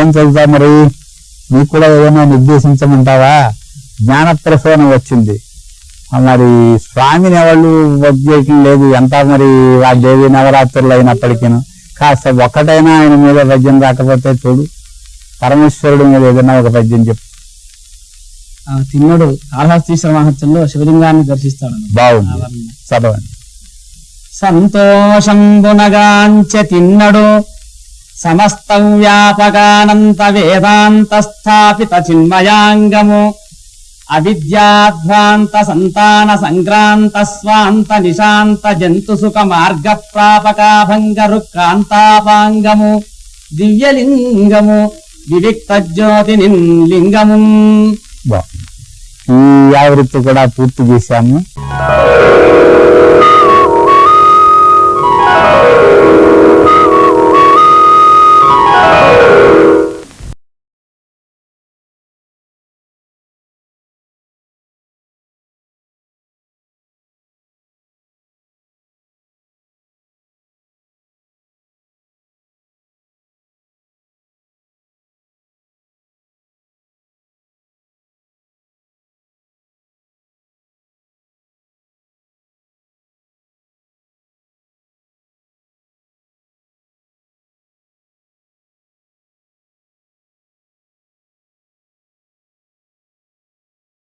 ఏం చదువుతా మరి? నీకు కూడా ఏదైనా నిర్దేశించమంటావా? జ్ఞానప్రసూనం వచ్చింది. మరి స్వామిని ఎవరు వద్యటం లేదు. ఎంత మరి ఆ దేవి నవరాత్రులు అయినప్పటికీ కాస్త ఒక్కటైనా ఆయన మీద పద్యం రాకపోతే చూడు. పరమేశ్వరుడి మీద ఏదైనా ఒక పద్యం చెప్పు. తిన్నడు కాళహస్తీశ్వర మహత్యంలో శివలింగాన్ని దర్శిస్తాడు. బాగుంది, చదవండి. సంతోషంబునగాంచ తిన్నడు సమస్త వ్యాపకానంత వేదాంత స్థాపిత చిన్మయాంగము అవిద్యాధ్వాంత సంతాన సంక్రాంత స్వాంత నిశాంత జంతు సుఖ మార్గ ప్రాపకాభంగ రుక్కాంతాపాంగము దివ్యలింగము వివిక్త జ్యోతి లింగము. ఈ ఆవృత్తి కూడా పూర్తి చేశాము.